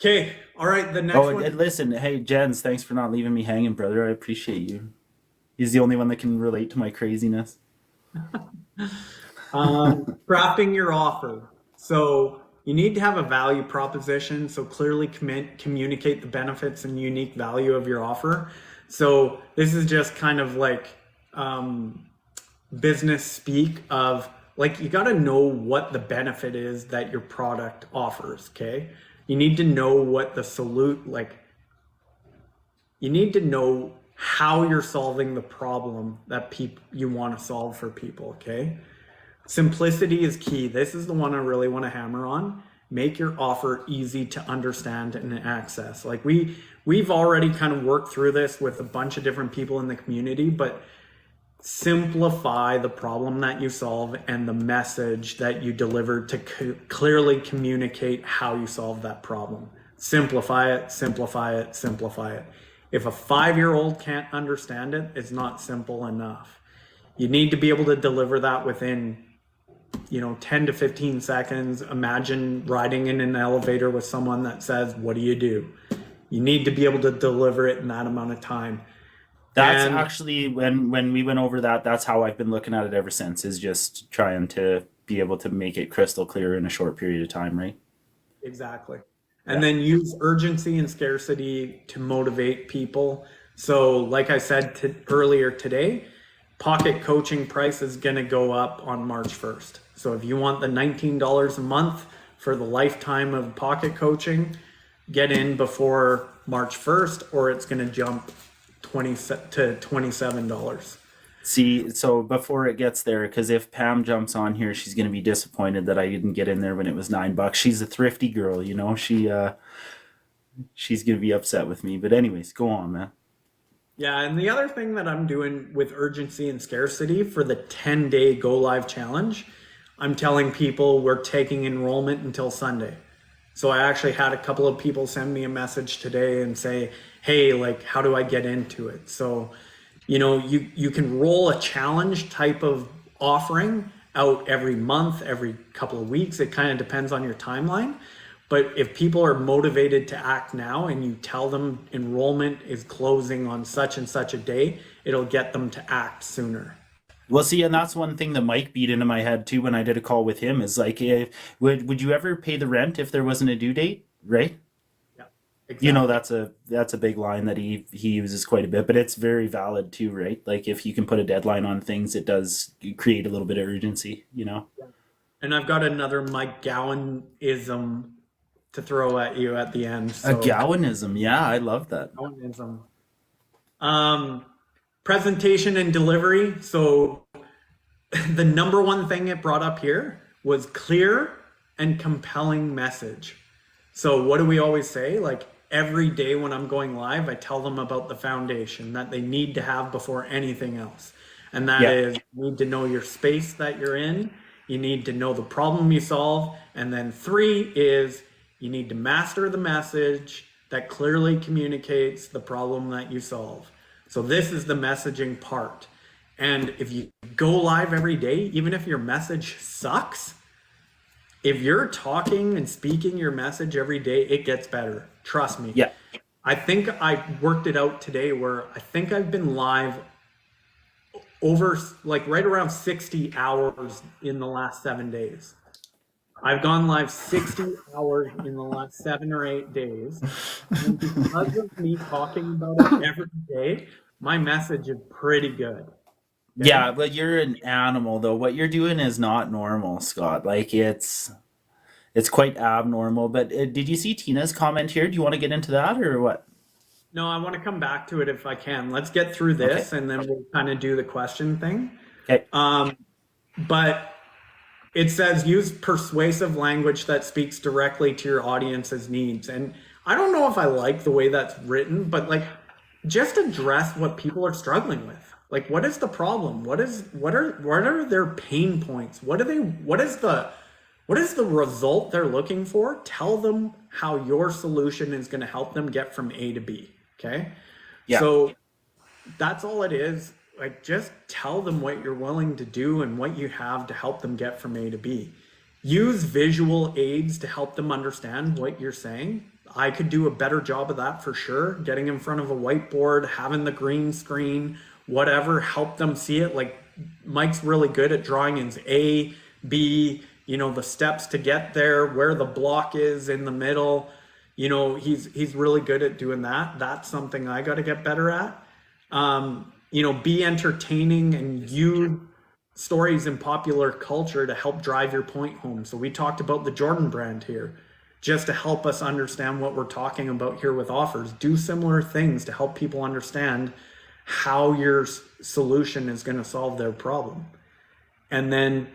Okay. All right. The next one. And listen, hey Jens, thanks for not leaving me hanging, brother. I appreciate you. He's the only one that can relate to my craziness. Crafting your offer. So you need to have a value proposition. So clearly communicate the benefits and unique value of your offer. So this is just kind of like business speak of like, you got to know what the benefit is that your product offers. Okay. You need to know what the you need to know how you're solving the problem that you want to solve for people. Okay. Simplicity is key. This is the one I really want to hammer on. Make your offer easy to understand and access. Like we've already kind of worked through this with a bunch of different people in the community, but simplify the problem that you solve and the message that you deliver to clearly communicate how you solve that problem. Simplify it, simplify it, simplify it. If a 5-year-old can't understand it, it's not simple enough. You need to be able to deliver that within 10 to 15 seconds. Imagine riding in an elevator with someone that says, "What do you do?" You need to be able to deliver it in that amount of time. That's actually when we went over that, that's how I've been looking at it ever since, is just trying to be able to make it crystal clear in a short period of time, right? Exactly. And then use urgency and scarcity to motivate people. So like I said earlier today, Pocket coaching price is going to go up on March 1st. So if you want the $19 a month for the lifetime of Pocket coaching, get in before March 1st, or it's going to jump to $27. See, so before it gets there, because if Pam jumps on here, she's gonna be disappointed that I didn't get in there when it was $9. She's a thrifty girl, you know. She's gonna be upset with me. But anyways, go on, man. Yeah, and the other thing that I'm doing with urgency and scarcity for the 10-day go live challenge, I'm telling people we're taking enrollment until Sunday. So I actually had a couple of people send me a message today and say, hey, like, how do I get into it? So, you can roll a challenge type of offering out every month, every couple of weeks. It kind of depends on your timeline. But if people are motivated to act now and you tell them enrollment is closing on such and such a day, it'll get them to act sooner. Well, see, and that's one thing that Mike beat into my head too when I did a call with him is like, would you ever pay the rent if there wasn't a due date, right? Yeah, You know, exactly. that's a big line that he uses quite a bit, but it's very valid too, right? Like if you can put a deadline on things, it does create a little bit of urgency, you know. And I've got another Mike Gowan-ism to throw at you at the end. A So, Gowanism, yeah, I love that. Gowan-ism. Um, Presentation and delivery. So the number one thing it brought up here was clear and compelling message. So what do we always say? Like every day when I'm going live, I tell them about the foundation that they need to have before anything else. And that Yeah, is you need to know your space that you're in. You need to know the problem you solve. And then 3 is you need to master the message that clearly communicates the problem that you solve. So this is the messaging part. And if you go live every day, even if your message sucks, if you're talking and speaking your message every day, it gets better. Trust me. yeah. I think I worked it out today where I think I've been live over like right around 60 hours in the last 7 days. I've gone live 60 hours in the last 7 or 8 days. And because of me talking about it every day, my message is pretty good. Okay. Yeah, but you're an animal though. What you're doing is not normal, Scott. Like it's quite abnormal. But did you see Tina's comment here? Do you want to get into that or what? No, I want to come back to it if I can. Let's get through Okay. this and then we'll kind of do the question thing. Okay. Um, but it says use persuasive language that speaks directly to your audience's needs. And I don't know if I like the way that's written, but like just address what people are struggling with. Like what is the problem? What are their pain points? What is the result they're looking for? Tell them how your solution is going to help them get from A to B. Okay. Yeah. So that's all it is. Like just tell them what you're willing to do and what you have to help them get from A to B. Use visual aids to help them understand what you're saying. I could do a better job of that for sure. Getting in front of a whiteboard, having the green screen, whatever, help them see it. Like Mike's really good at drawing in A, B, the steps to get there, where the block is in the middle. He's really good at doing that. That's something I got to get better at. Be entertaining and use stories in popular culture to help drive your point home. So we talked about the Jordan brand here, just to help us understand what we're talking about here with offers. Do similar things to help people understand how your solution is going to solve their problem. And then,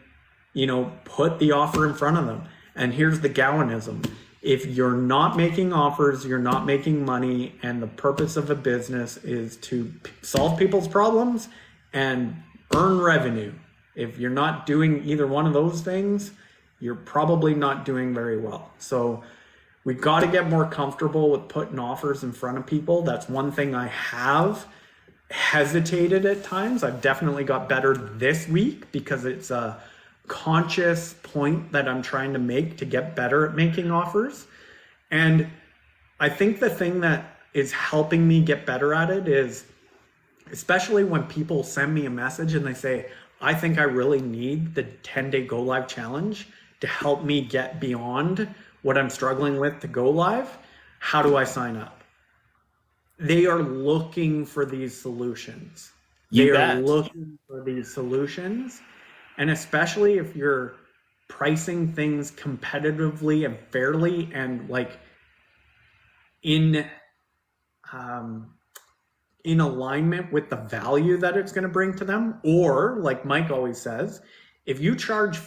put the offer in front of them. And here's the Gowanism. If you're not making offers, you're not making money, and the purpose of a business is to solve people's problems and earn revenue. If you're not doing either one of those things, you're probably not doing very well. So we got to get more comfortable with putting offers in front of people. That's one thing I have hesitated at times. I've definitely got better this week because it's a conscious point that I'm trying to make to get better at making offers. And I think the thing that is helping me get better at it is, especially when people send me a message and they say, I think I really need the 10-day go live challenge to help me get beyond what I'm struggling with to go live. How do I sign up? They are looking for these solutions. You They are bet. looking for these solutions. And especially if you're pricing things competitively and fairly and like in in alignment with the value that it's going to bring to them. Or, like Mike always says, if you charge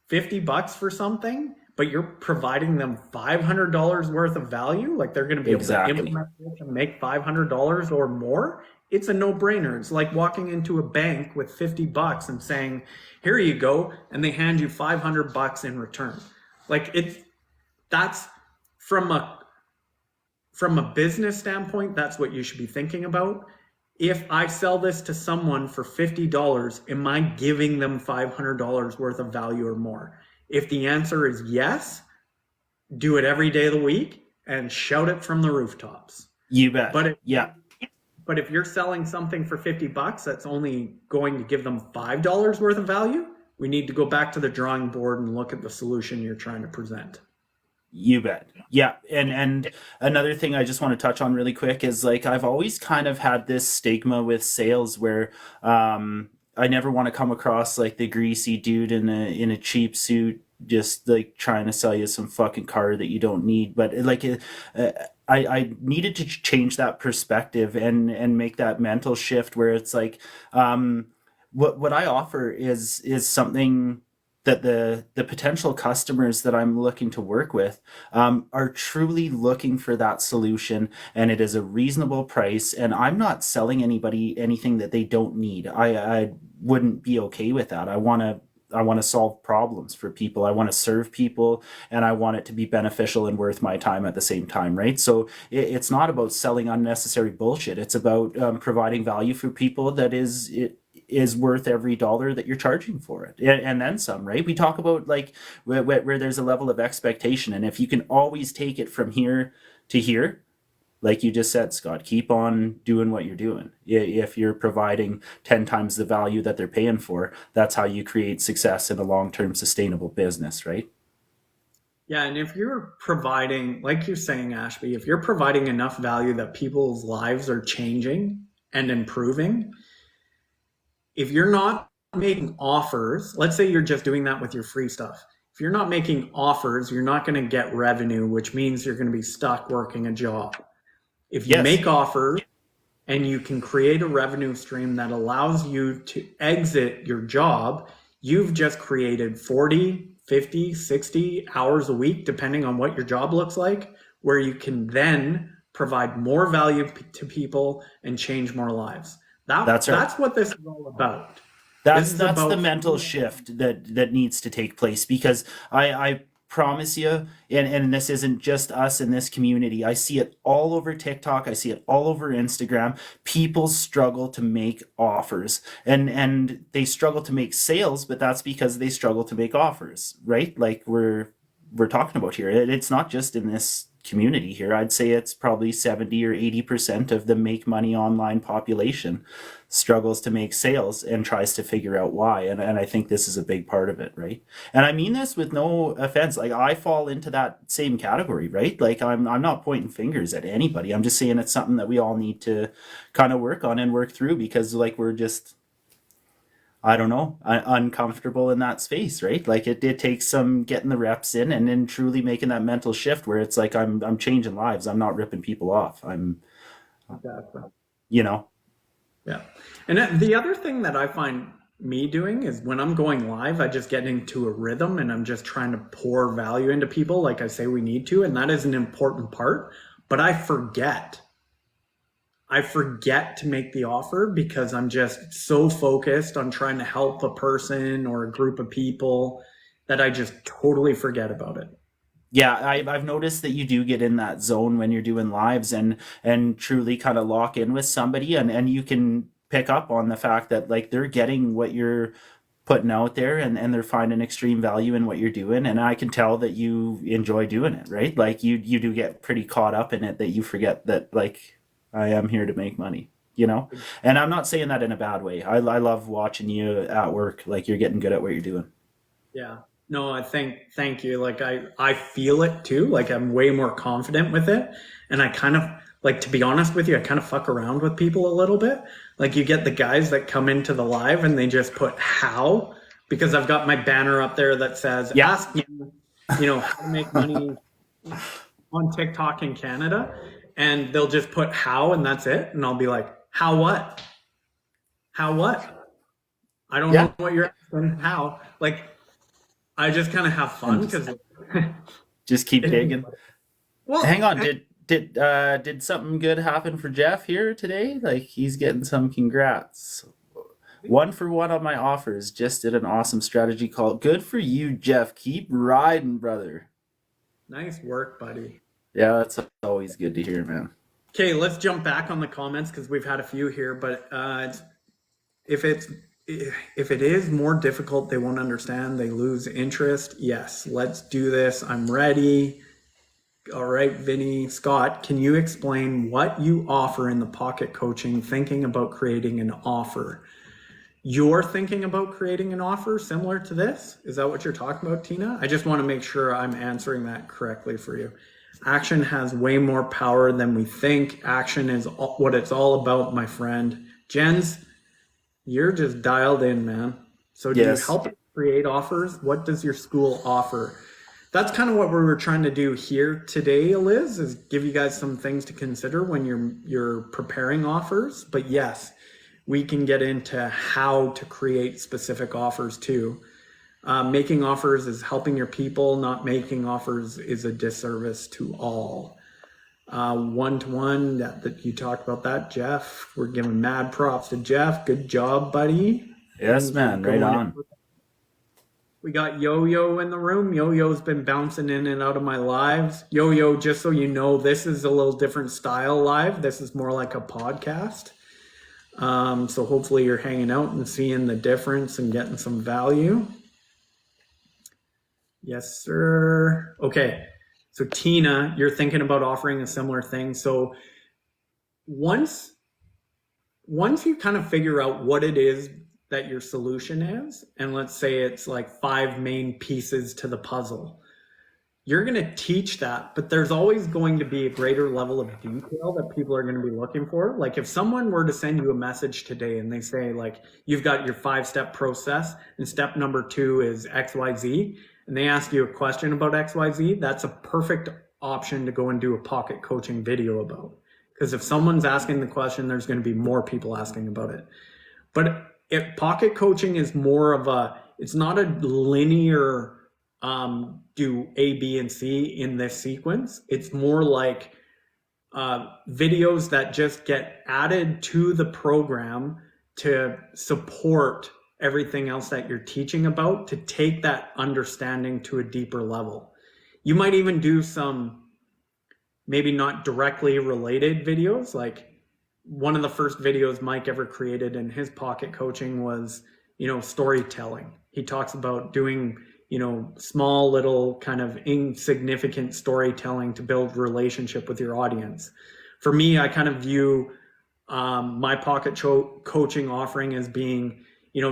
$50 for something, but you're providing them $500 worth of value, like they're going to be able to implement it and make $500 or more, it's a no-brainer. It's like walking into a bank with $50 and saying, here you go, and they hand you $500 in return. Like that's from a business standpoint, that's what you should be thinking about. If I sell this to someone for $50, am I giving them $500 worth of value or more? If the answer is yes, do it every day of the week and shout it from the rooftops. You bet. But if you're selling something for $50 that's only going to give them $5 worth of value, we need to go back to the drawing board and look at the solution you're trying to present. You bet. Yeah. And another thing I just want to touch on really quick is like, I've always kind of had this stigma with sales where I never want to come across like the greasy dude in a cheap suit, just like trying to sell you some fucking car that you don't need. But like, I needed to change that perspective and make that mental shift where it's like, what I offer is something that the potential customers that I'm looking to work with are truly looking for that solution, and it is a reasonable price, and I'm not selling anybody anything that they don't need. I wouldn't be okay with that. I want to solve problems for people. I want to serve people, and I want it to be beneficial and worth my time at the same time, right? So it's not about selling unnecessary bullshit. It's about providing value for people that is worth every dollar that you're charging for it, and then some, right? We talk about like where there's a level of expectation, and if you can always take it from here to here, like you just said, Scott, keep on doing what you're doing. If you're providing 10 times the value that they're paying for, that's how you create success in a long-term sustainable business, right? Yeah, and if you're providing, like you're saying, Ashby, if you're providing enough value that people's lives are changing and improving, if you're not making offers, let's say you're just doing that with your free stuff. If you're not making offers, you're not going to get revenue, which means you're going to be stuck working a job. If you make offers and you can create a revenue stream that allows you to exit your job, you've just created 40, 50, 60 hours a week, depending on what your job looks like, where you can then provide more value to people and change more lives. That's what this is all about. That's the mental shift that needs to take place, because I promise you, and this isn't just us in this community, I see it all over TikTok, I see it all over Instagram. People struggle to make offers, and they struggle to make sales, but that's because they struggle to make offers, right? Like we're talking about here. It's not just in this community here. I'd say it's probably 70 or 80% of the make money online population struggles to make sales and tries to figure out why. And I think this is a big part of it, right? And I mean this with no offense. Like I fall into that same category, right? Like I'm not pointing fingers at anybody. I'm just saying it's something that we all need to kind of work on and work through, because like we're just, I don't know, uncomfortable in that space, right? Like it takes some getting the reps in and then truly making that mental shift where it's like I'm changing lives. I'm not ripping people off. Exactly. Yeah. And the other thing that I find me doing is when I'm going live, I just get into a rhythm and I'm just trying to pour value into people like I say we need to. And that is an important part, but I forget to make the offer because I'm just so focused on trying to help a person or a group of people that I just totally forget about it. Yeah, I've noticed that you do get in that zone when you're doing lives and truly kind of lock in with somebody, and you can pick up on the fact that like they're getting what you're putting out there, and they're finding extreme value in what you're doing, and I can tell that you enjoy doing it, right? Like you do get pretty caught up in it that you forget that like I am here to make money, you know? And I'm not saying that in a bad way. I love watching you at work, like you're getting good at what you're doing. Yeah. No, thank you. Like I feel it too. Like I'm way more confident with it. And I kind of like, to be honest with you, I kind of fuck around with people a little bit. Like you get the guys that come into the live and they just put how, because I've got my banner up there that says, ask me, how to make money on TikTok in Canada. and they'll just put how and that's it. And I'll be like, how what? How what? I don't Yeah, know what you're asking. How? Like, I just kind of have and fun because, just keep digging. Hang well, on, did something good happen for Jeff here today? Like he's getting some congrats. 1 for 1 on my offers. Just did an awesome strategy call. Good for you, Jeff. Keep riding, brother. nice work, buddy. Yeah, that's always good to hear, man. Okay, let's jump back on the comments because we've had a few here. But if it's if it is more difficult, they won't understand. They lose interest. Yes, let's do this. I'm ready. All right, Vinny, Scott, can you explain what you offer in the pocket coaching? Thinking about creating an offer. You're thinking about creating an offer similar to this? Is that what you're talking about, Tina? I just want to make sure I'm answering that correctly for you. Action has way more power than we think. Action is what it's all about, my friend. Jens, you're just dialed in, man. So do you Yes. help create offers? What does your school offer? That's kind of what we were trying to do here today, Liz, is give you guys some things to consider when you're preparing offers. But yes, we can get into how to create specific offers too. Making offers is helping your people. Not making offers is a disservice to all. One-to-one, that you talked about that, Jeff. We're giving mad props to Jeff. Good job, buddy. Yes, Things man. are Right going. on. We got Yo-Yo in the room. Yo-Yo's been bouncing in and out of my lives. Yo-Yo, just so you know, this is a little different style live. This is more like a podcast. So hopefully you're hanging out and seeing the difference and getting some value. Yes, sir. Okay. So Tina, you're thinking about offering a similar thing. So once you kind of figure out what it is that your solution is, and let's say it's like 5 main pieces to the puzzle, you're going to teach that, but there's always going to be a greater level of detail that people are going to be looking for. Like if someone were to send you a message today and they say like, you've got your 5-step process and step number 2 is XYZ, and they ask you a question about XYZ, that's a perfect option to go and do a pocket coaching video about. Because if someone's asking the question, there's going to be more people asking about it. But if pocket coaching is more of it's not a linear do A, B, and C in this sequence. It's more like videos that just get added to the program to support everything else that you're teaching about, to take that understanding to a deeper level. You might even do some maybe not directly related videos. Like one of the first videos Mike ever created in his pocket coaching was, storytelling. He talks about doing, small little kind of insignificant storytelling to build relationship with your audience. For me, I kind of view my pocket coaching offering as being,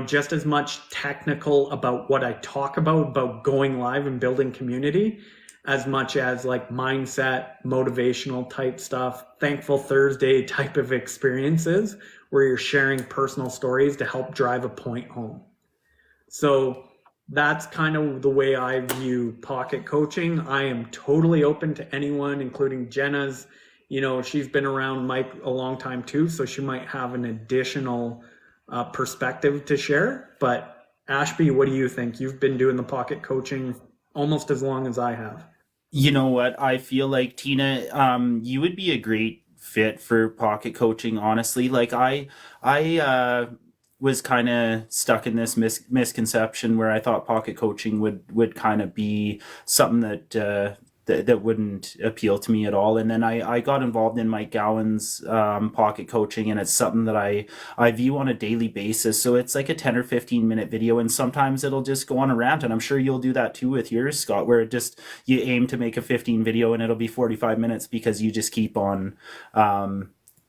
just as much technical about what I talk about going live and building community, as much as like mindset, motivational type stuff, Thankful Thursday type of experiences where you're sharing personal stories to help drive a point home. So that's kind of the way I view pocket coaching. I am totally open to anyone, including Jenna's. She's been around Mike a long time too, so she might have an additional perspective to share. But Ashby, what do you think? You've been doing the pocket coaching almost as long as I have. You know what? I feel like Tina, you would be a great fit for pocket coaching. Honestly, like I was kind of stuck in this misconception where I thought pocket coaching would kind of be something that wouldn't appeal to me at all. And then I got involved in Mike Gowan's pocket coaching, and it's something that I view on a daily basis. So it's like a 10 or 15 minute video, and sometimes it'll just go on a rant. And I'm sure you'll do that too with yours, Scott, where it just you aim to make a 15 video and it'll be 45 minutes because you just keep on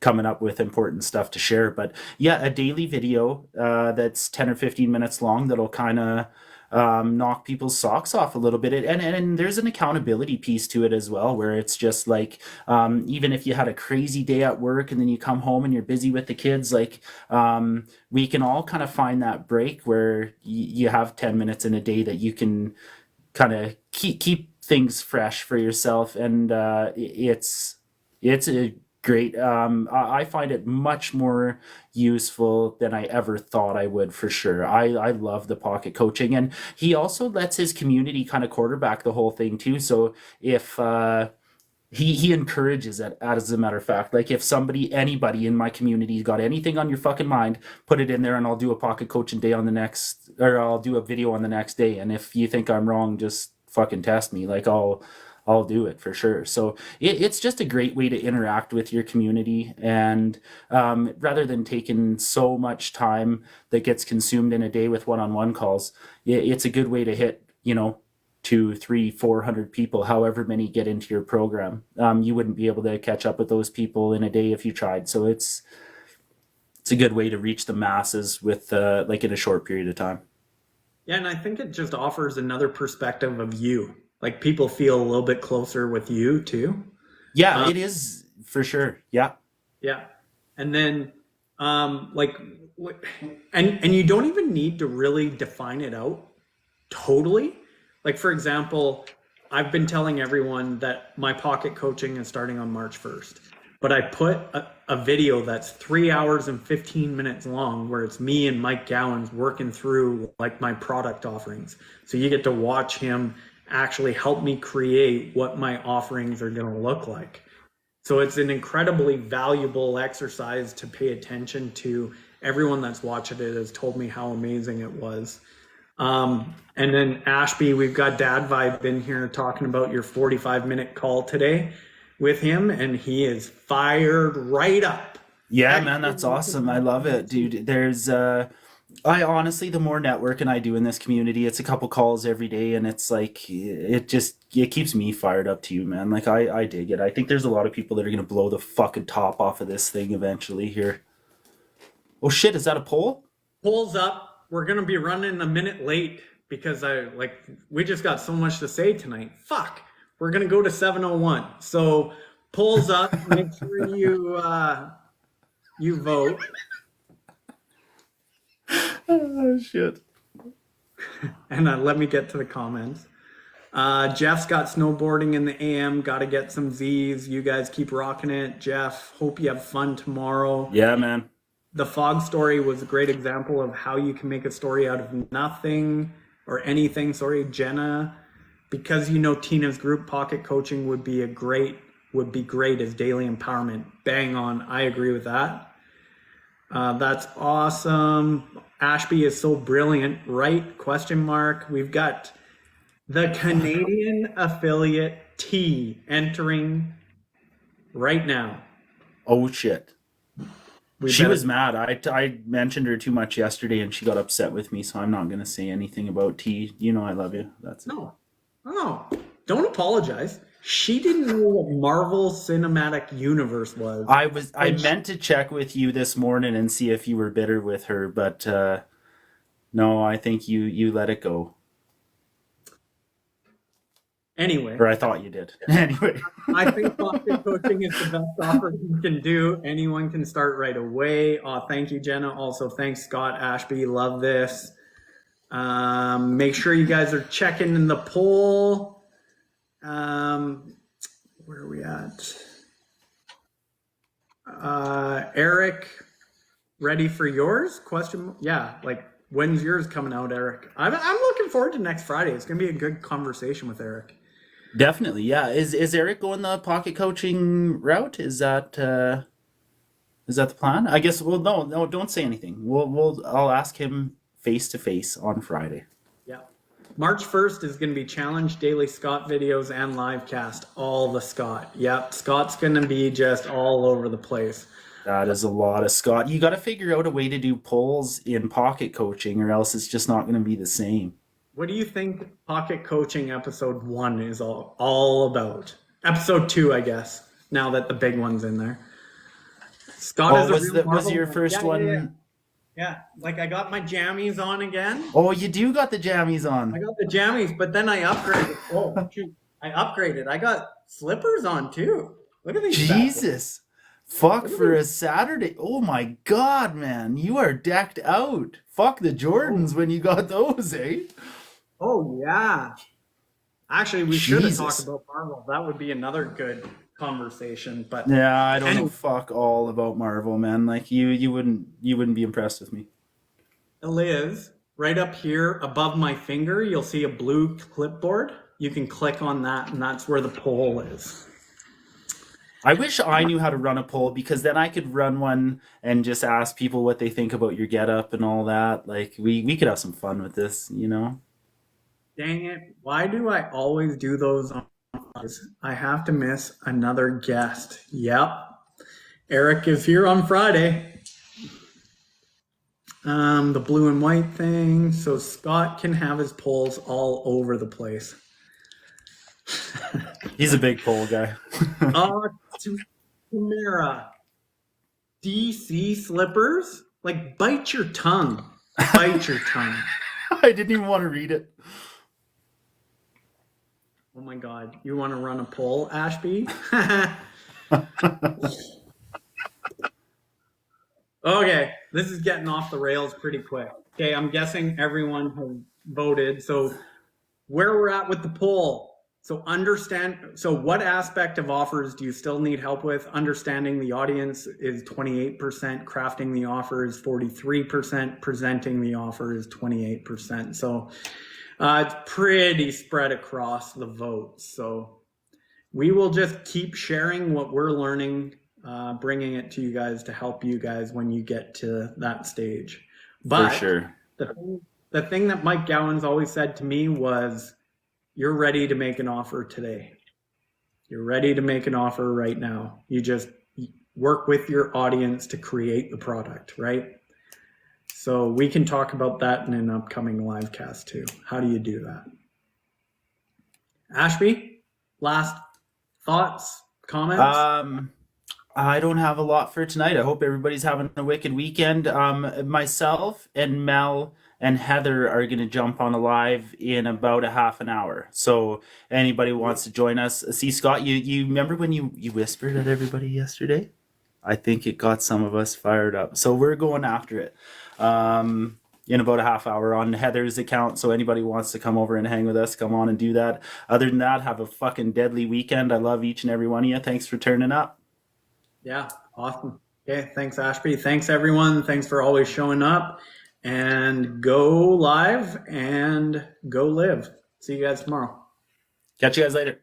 coming up with important stuff to share. But yeah, a daily video that's 10 or 15 minutes long that'll kind of knock people's socks off a little bit. And there's an accountability piece to it as well, where it's just like, even if you had a crazy day at work and then you come home and you're busy with the kids, like, we can all kind of find that break where you have 10 minutes in a day that you can kind of keep things fresh for yourself. And it's It's a great. I find it much more useful than I ever thought I would, for sure. I love the pocket coaching, and he also lets his community kind of quarterback the whole thing too. So if he encourages it, as a matter of fact, like if anybody in my community got anything on your fucking mind, put it in there, and I'll do a pocket coaching day on the next, or I'll do a video on the next day. And if you think I'm wrong, just fucking test me. Like I'll do it for sure. So it's just a great way to interact with your community, and rather than taking so much time that gets consumed in a day with one-on-one calls, it's a good way to hit, two, three, 400 people, however many get into your program. You wouldn't be able to catch up with those people in a day if you tried. So it's a good way to reach the masses with like in a short period of time. Yeah, and I think it just offers another perspective of you. Like people feel a little bit closer with you too. Yeah, Um, it is for sure. Yeah. yeah. And then like and you don't even need to really define it out totally. Like for example, I've been telling everyone that my pocket coaching is starting on March 1st. But I put a video that's 3 hours and 15 minutes long where it's me and Mike Gowans working through like my product offerings. So you get to watch him actually help me create what my offerings are going to look like. So it's an incredibly valuable exercise to pay attention to. Everyone that's watched it has told me how amazing it was. And then Ashby, we've got Dad Vibe in here talking about your 45-minute call today with him, and he is fired right up. Yeah, man, that's awesome. I love it, dude. I honestly, the more networking I do in this community, it's a couple calls every day, and it's like it keeps me fired up too, man. Like I dig it. I think there's a lot of people that are gonna blow the fucking top off of this thing eventually here. Oh shit, is that a poll? Pulls up. We're gonna be running a minute late because we just got so much to say tonight. Fuck. We're gonna go to 7:01. So pulls up. Make sure you vote. Oh shit. And let me get to the comments. Jeff's got snowboarding in the AM. Got to get some Z's. You guys keep rocking it. Jeff, hope you have fun tomorrow. Yeah, man. The fog story was a great example of how you can make a story out of nothing or anything. Sorry, Jenna. Because Tina's group pocket coaching would be great as daily empowerment. Bang on. I agree with that. That's awesome. Ashby is so brilliant, right? Question mark. We've got the Canadian affiliate T entering right now. Oh shit. She better- was mad. I mentioned her too much yesterday, and she got upset with me. So I'm not gonna say anything about T. I love you. That's it. No, don't apologize. She didn't know what Marvel Cinematic Universe was. I meant to check with you this morning and see if you were bitter with her, but no, I think you let it go. Anyway, Or I thought you did. Anyway. I think pocket coaching is the best offer you can do. Anyone can start right away. Thank you, Jenna. Also, thanks, Scott Ashby. Love this. Make sure you guys are checking in the poll. Where are we at? Eric, ready for yours? Yeah, like when's yours coming out, Eric? I'm looking forward to next Friday. It's gonna be a good conversation with Eric. Definitely, yeah. Is Eric going the pocket coaching route? Is that the plan? I guess. Well, no, don't say anything. I'll ask him face to face on Friday. Yeah. March 1st is going to be Challenge Daily Scott videos and LIVEcast. All the Scott. Yep. Scott's going to be just all over the place. That is a lot of Scott. You got to figure out a way to do polls in pocket coaching, or else it's just not going to be the same. What do you think Pocket Coaching episode 1 is all about? Episode 2, I guess, now that the big one's in there. Scott was your first one? Yeah, like I got my jammies on again. Oh, you do got the jammies on. I got the jammies, but then I upgraded. Oh, shoot. I upgraded. I got slippers on too. Look at these. Jesus. Fuck for a Saturday. Oh my God, man. You are decked out. Fuck the Jordans when you got those, eh? Oh, yeah. Actually, we should have Jesus. talked about Marvel. That would be another good conversation. But Yeah, I don't know anyway, fuck all about Marvel, man. Like you wouldn't be impressed with me. Liz, right up here above my finger, you'll see a blue clipboard. You can click on that, and that's where the poll is. I wish I knew how to run a poll because then I could run one and just ask people what they think about your getup and all that. Like we could have some fun with this, you know? Dang it. Why do I always do those on Fridays? I have to miss another guest. Yep. Eric is here on Friday. The blue and white thing. So Scott can have his polls all over the place. He's a big poll guy. Tamara. DC slippers? Like, bite your tongue. Bite your tongue. I didn't even want to read it. Oh my God. You want to run a poll, Ashby? Okay, this is getting off the rails pretty quick. Okay, I'm guessing everyone has voted. So where we're at with the poll. So what aspect of offers do you still need help with? Understanding the audience is 28%, crafting the offer is 43%, presenting the offer is 28%. So it's pretty spread across the votes. So we will just keep sharing what we're learning, bringing it to you guys to help you guys when you get to that stage. But for sure. The thing that Mike Gowan's always said to me was, you're ready to make an offer today. You're ready to make an offer right now. You just work with your audience to create the product, right? So we can talk about that in an upcoming live cast too. How do you do that? Ashby, last thoughts, comments? I don't have a lot for tonight. I hope everybody's having a wicked weekend. Myself and Mel and Heather are going to jump on a live in about a half an hour. So anybody who wants to join us. See, Scott, you remember when you whispered at everybody yesterday? I think it got some of us fired up. So we're going after it in about a half hour on Heather's account. So anybody who wants to come over and hang with us, come on and do that. Other than that, have a fucking deadly weekend. I love each and every one of you. Thanks for turning up. Yeah, awesome. Okay, thanks, Ashby. Thanks, everyone. Thanks for always showing up. And go live and go live. See you guys tomorrow. Catch you guys later.